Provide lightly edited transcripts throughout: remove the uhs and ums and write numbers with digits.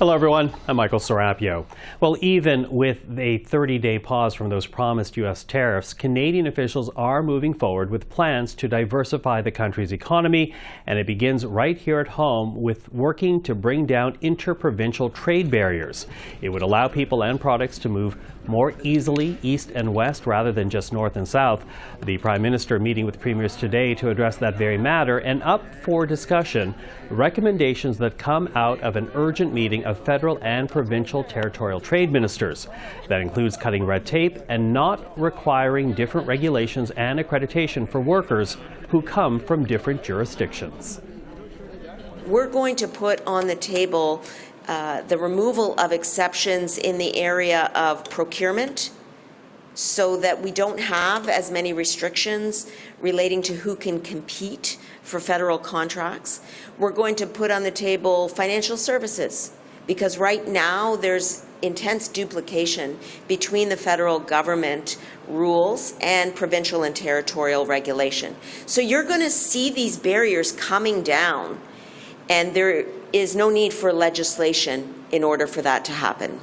Hello, everyone. I'm Michael Serapio. Well, even with a 30-day pause from those promised U.S. tariffs, Canadian officials are moving forward with plans to diversify the country's economy, and it begins right here at home with working to bring down interprovincial trade barriers. It would allow people and products to move more easily east and west rather than just north and south. The Prime Minister meeting with premiers today to address that very matter, and up for discussion, recommendations that come out of an urgent meeting of federal and provincial territorial trade ministers. That includes cutting red tape and not requiring different regulations and accreditation for workers who come from different jurisdictions. We're going to put on the table the removal of exceptions in the area of procurement so that we don't have as many restrictions relating to who can compete for federal contracts. We're going to put on the table financial services, because right now there's intense duplication between the federal government rules and provincial and territorial regulation. So you're going to see these barriers coming down, and there is no need for legislation in order for that to happen.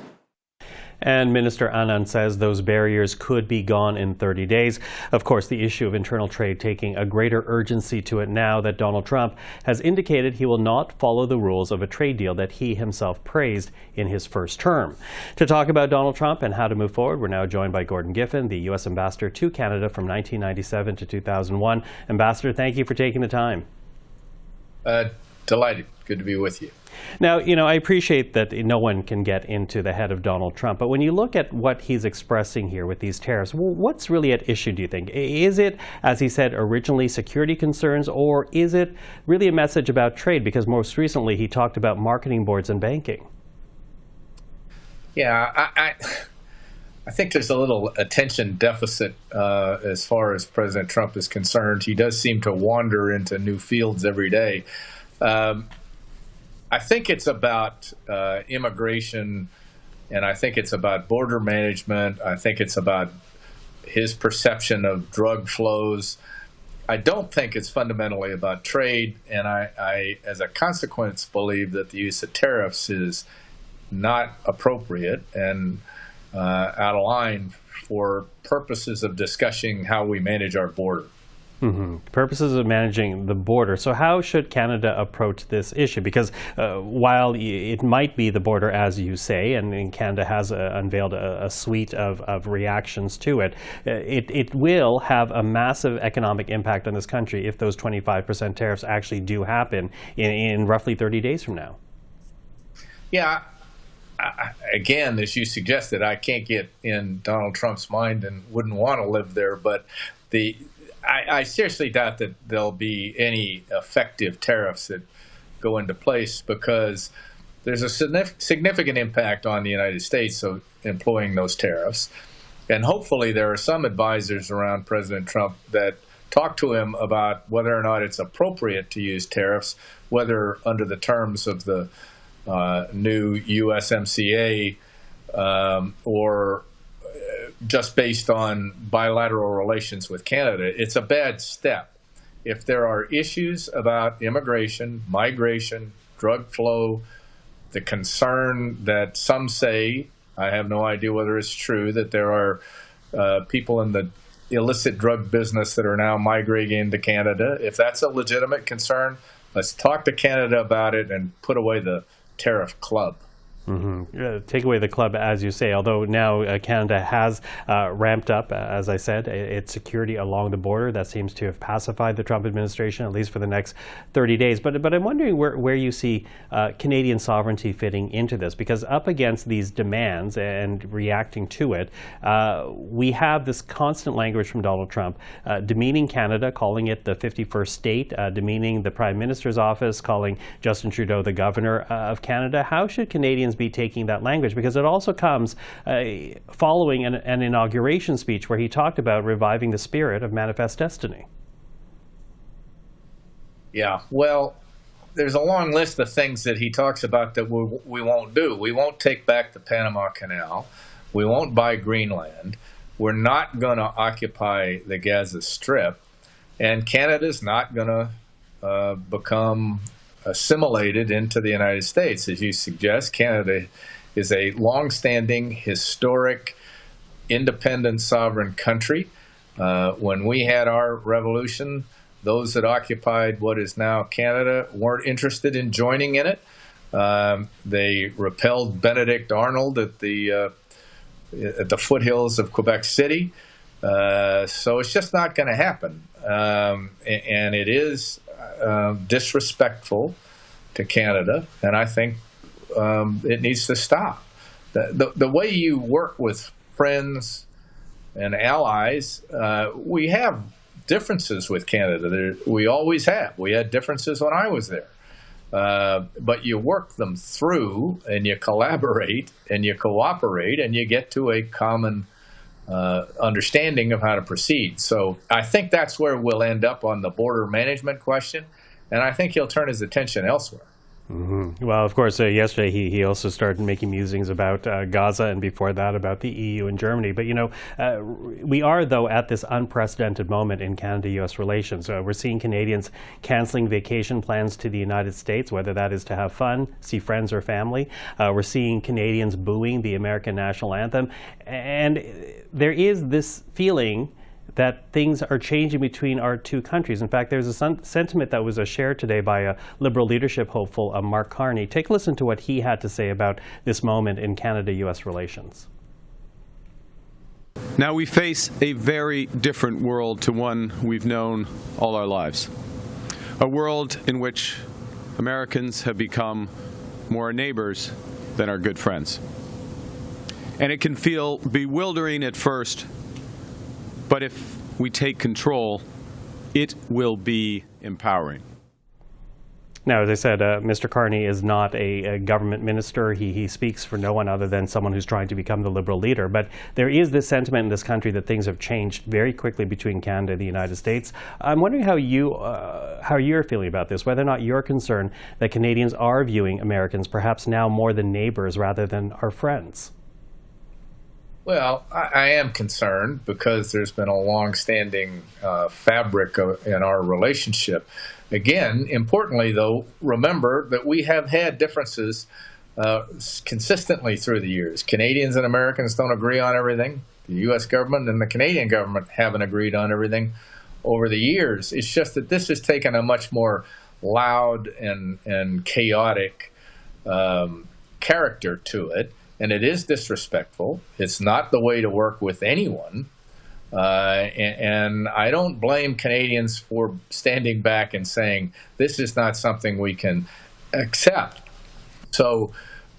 And Minister Anand says those barriers could be gone in 30 days. Of course, the issue of internal trade taking a greater urgency to it now that Donald Trump has indicated he will not follow the rules of a trade deal that he himself praised in his first term. To talk about Donald Trump and how to move forward, we're now joined by Gordon Giffin, the U.S. Ambassador to Canada from 1997 to 2001. Ambassador, thank you for taking the time. Delighted. Good to be with you. Now, I appreciate that no one can get into the head of Donald Trump, but when you look at what he's expressing here with these tariffs, what's really at issue, do you think? Is it, as he said, originally security concerns, or is it really a message about trade? Because most recently he talked about marketing boards and banking. Yeah, I think there's a little attention deficit as far as President Trump is concerned. He does seem to wander into new fields every day. I think it's about immigration, and I think it's about border management. I think it's about his perception of drug flows. I don't think it's fundamentally about trade, and I as a consequence, believe that the use of tariffs is not appropriate and out of line for purposes of discussing how we manage our border. Purposes of managing the border. So how should Canada approach this issue? Because while it might be the border, as you say, and Canada has unveiled a suite of reactions to it, it will have a massive economic impact on this country if those 25% tariffs actually do happen in roughly 30 days from now. Yeah. Again, as you suggested, I can't get in Donald Trump's mind and wouldn't want to live there, but I seriously doubt that there'll be any effective tariffs that go into place, because there's a significant impact on the United States of employing those tariffs. And hopefully there are some advisors around President Trump that talk to him about whether or not it's appropriate to use tariffs, whether under the terms of the new USMCA or just based on bilateral relations with Canada. It's a bad step. If there are issues about immigration, migration, drug flow, the concern that some say, I have no idea whether it's true, that there are people in the illicit drug business that are now migrating into Canada. If that's a legitimate concern, let's talk to Canada about it and put away the tariff club. Take away the club, as you say, although now Canada has ramped up, as I said, its security along the border. That seems to have pacified the Trump administration, at least for the next 30 days. But I'm wondering where you see Canadian sovereignty fitting into this, because up against these demands and reacting to it, we have this constant language from Donald Trump demeaning Canada, calling it the 51st state, demeaning the Prime Minister's office, calling Justin Trudeau the governor of Canada. How should Canadians be taking that language? Because it also comes following an inauguration speech where he talked about reviving the spirit of Manifest Destiny. Yeah, well, there's a long list of things that he talks about that we won't do. We won't take back the Panama Canal. We won't buy Greenland. We're not going to occupy the Gaza Strip. And Canada's not going to become assimilated into the United States. As you suggest, Canada is a long-standing, historic, independent, sovereign country. When we had our revolution, those that occupied what is now Canada weren't interested in joining in it. They repelled Benedict Arnold at the foothills of Quebec City. So it's just not going to happen. And it is disrespectful to Canada, and I think it needs to stop. The way you work with friends and allies, we have differences with Canada. We always have. We had differences when I was there. But you work them through, and you collaborate, and you cooperate, and you get to a common understanding of how to proceed. So I think that's where we'll end up on the border management question, and I think he'll turn his attention elsewhere. Mm-hmm. Well, of course, yesterday he also started making musings about Gaza, and before that about the EU and Germany. But, we are, though, at this unprecedented moment in Canada-U.S. relations. We're seeing Canadians canceling vacation plans to the United States, whether that is to have fun, see friends or family. We're seeing Canadians booing the American national anthem. And there is this feeling that things are changing between our two countries. In fact, there's a sentiment that was shared today by a Liberal leadership hopeful, Mark Carney. Take a listen to what he had to say about this moment in Canada-U.S. relations. Now we face a very different world to one we've known all our lives. A world in which Americans have become more our neighbors than our good friends. And it can feel bewildering at first, but if we take control, it will be empowering. Now, as I said, Mr. Carney is not a government minister. He speaks for no one other than someone who's trying to become the Liberal leader. But there is this sentiment in this country that things have changed very quickly between Canada and the United States. I'm wondering how you're feeling about this, whether or not you're concerned that Canadians are viewing Americans perhaps now more than neighbors rather than our friends. Well, I am concerned because there's been a long-standing fabric in our relationship. Again, importantly, though, remember that we have had differences consistently through the years. Canadians and Americans don't agree on everything. The U.S. government and the Canadian government haven't agreed on everything over the years. It's just that this has taken a much more loud and chaotic character to it. And it is disrespectful. It's not the way to work with anyone. And I don't blame Canadians for standing back and saying, this is not something we can accept. So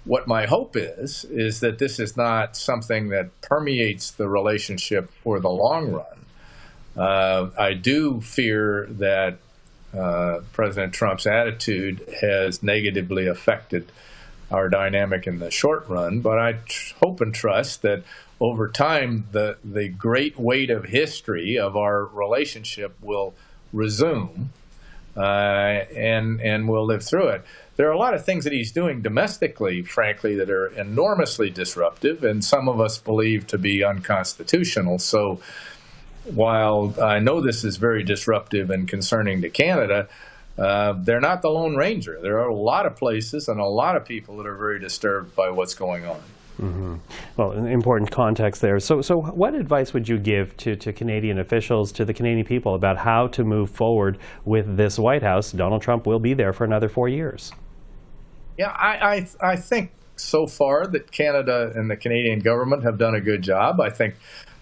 what my hope is that this is not something that permeates the relationship for the long run. I do fear that President Trump's attitude has negatively affected our dynamic in the short run, but I hope and trust that over time the great weight of history of our relationship will resume and we'll live through it. There are a lot of things that he's doing domestically, frankly, that are enormously disruptive and some of us believe to be unconstitutional. So while I know this is very disruptive and concerning to Canada, they're not the Lone Ranger. There are a lot of places and a lot of people that are very disturbed by what's going on. Mm-hmm. Well, an important context there. So what advice would you give to Canadian officials, to the Canadian people, about how to move forward with this White House? Donald Trump will be there for another 4 years. Yeah, I think so far that Canada and the Canadian government have done a good job. I think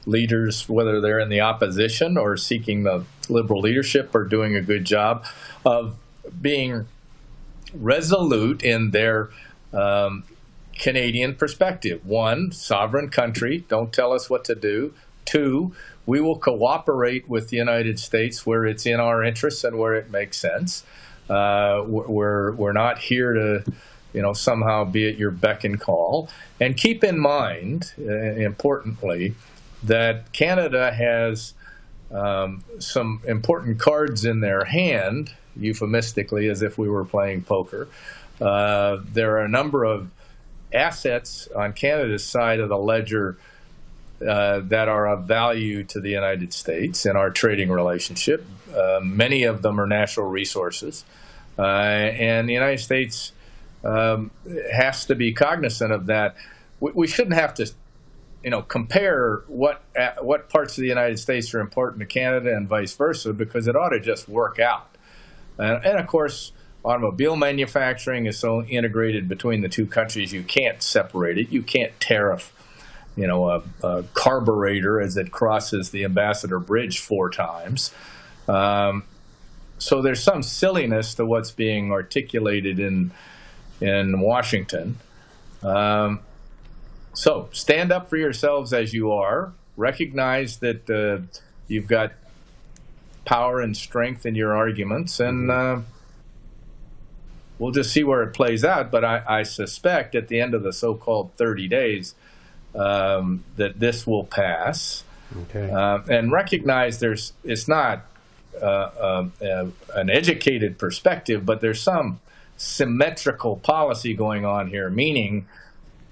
leaders, whether they're in the opposition or seeking the Liberal leadership, are doing a good job of being resolute in their Canadian perspective. One, sovereign country, don't tell us what to do. Two, we will cooperate with the United States where it's in our interests and where it makes sense. We're not here to, somehow be at your beck and call. And keep in mind, importantly, that Canada has some important cards in their hand, euphemistically, as if we were playing poker. There are a number of assets on Canada's side of the ledger that are of value to the United States in our trading relationship. Many of them are natural resources. And the United States has to be cognizant of that. We shouldn't have to, compare what parts of the United States are important to Canada and vice versa, because it ought to just work out. And of course, automobile manufacturing is so integrated between the two countries, you can't separate it. You can't tariff, a carburetor as it crosses the Ambassador Bridge 4 times. So there's some silliness to what's being articulated in Washington. So stand up for yourselves as you are. Recognize that you've got power and strength in your arguments, and we'll just see where it plays out. But I suspect at the end of the so-called 30 days that this will pass. Okay. And recognize it's not an educated perspective, but there's some symmetrical policy going on here, meaning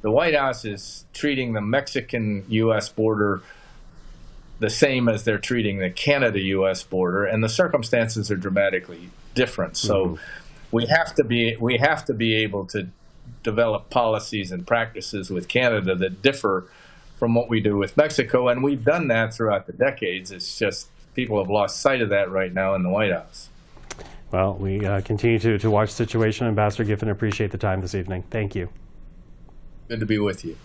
the White House is treating the Mexican-U.S. border the same as they're treating the Canada-U.S. border, and the circumstances are dramatically different. So we have to be able to develop policies and practices with Canada that differ from what we do with Mexico, and we've done that throughout the decades. It's just people have lost sight of that right now in the White House. Well, we continue to watch the situation. Ambassador Giffin, appreciate the time this evening. Thank you. Good to be with you.